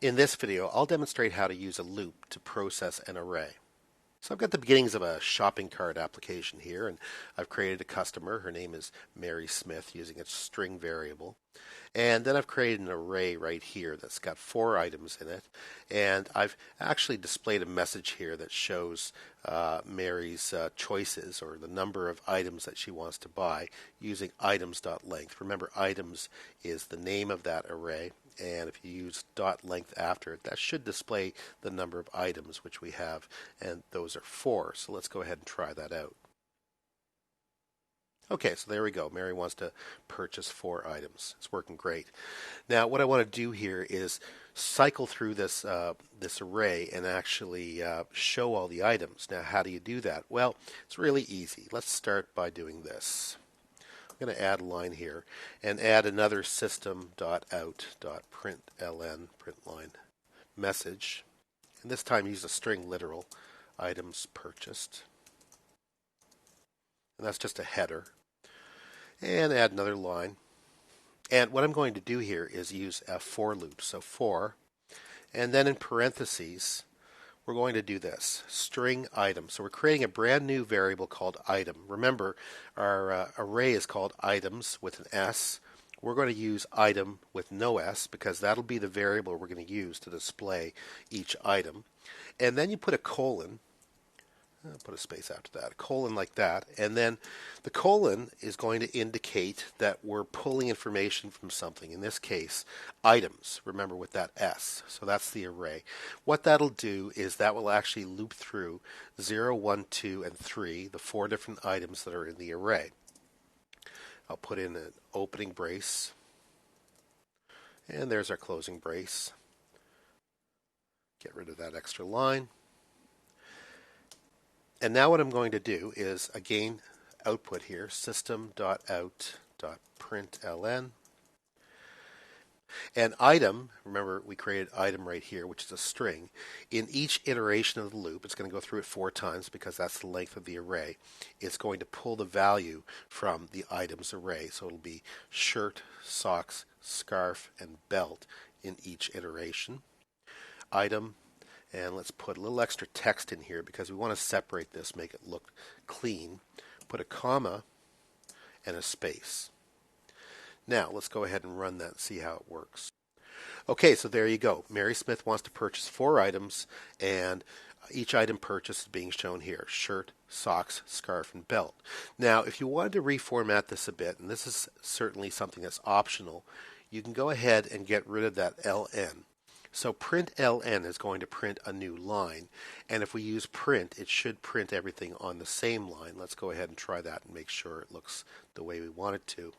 In this video, I'll demonstrate how to use a loop to process an array. So I've got the beginnings of a shopping cart application here, and I've created a customer. Her name is Mary Smith using a string variable. And then I've created an array right here that's got 4 items in it. And I've actually displayed a message here that shows Mary's choices, or the number of items that she wants to buy, using items.length. Remember, items is the name of that array. And if you use dot length after it, that should display the number of items which we have, and those are 4. So let's go ahead and try that out. Okay, so there we go. Mary wants to purchase 4 items. It's working great. Now, what I want to do here is cycle through this array and actually show all the items. Now, how do you do that? Well, it's really easy. Let's start by doing this. I'm going to add a line here and add another system.out.println print line message, and this time use a string literal items purchased, and that's just a header, and add another line. And what I'm going to do here is use a for loop, so for, and then in parentheses we're going to do this, string item. So we're creating a brand new variable called item. Remember, our array is called items with an S. We're going to use item with no S because that'll be the variable we're going to use to display each item. And then you put a colon. I'll put a space after that, a colon like that, and then the colon is going to indicate that we're pulling information from something, in this case items, remember, with that S. So that's the array. What that'll do is that will actually loop through 0, 1, 2, and 3, the 4 different items that are in the array. I'll put in an opening brace, and there's our closing brace. Get rid of that extra line. And now what I'm going to do is, again, output here, system.out.println. And item, remember we created item right here, which is a string. In each iteration of the loop, it's going to go through it 4 times because that's the length of the array. It's going to pull the value from the items array. So it'll be shirt, socks, scarf, and belt in each iteration. Item. And let's put a little extra text in here because we want to separate this, make it look clean. Put a comma and a space. Now, let's go ahead and run that and see how it works. Okay, so there you go. Mary Smith wants to purchase 4 items, and each item purchased is being shown here: shirt, socks, scarf, and belt. Now, if you wanted to reformat this a bit, and this is certainly something that's optional, you can go ahead and get rid of that ln. So println is going to print a new line, and if we use print, it should print everything on the same line. Let's go ahead and try that and make sure it looks the way we want it to.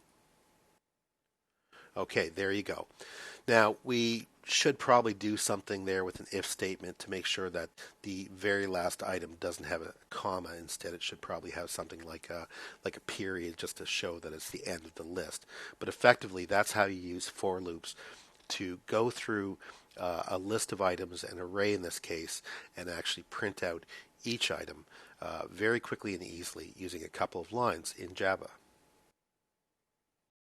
Okay, there you go. Now, we should probably do something there with an if statement to make sure that the very last item doesn't have a comma. Instead, it should probably have something like a period, just to show that it's the end of the list. But effectively, that's how you use for loops to go through a list of items, an array in this case, and actually print out each item very quickly and easily using a couple of lines in Java.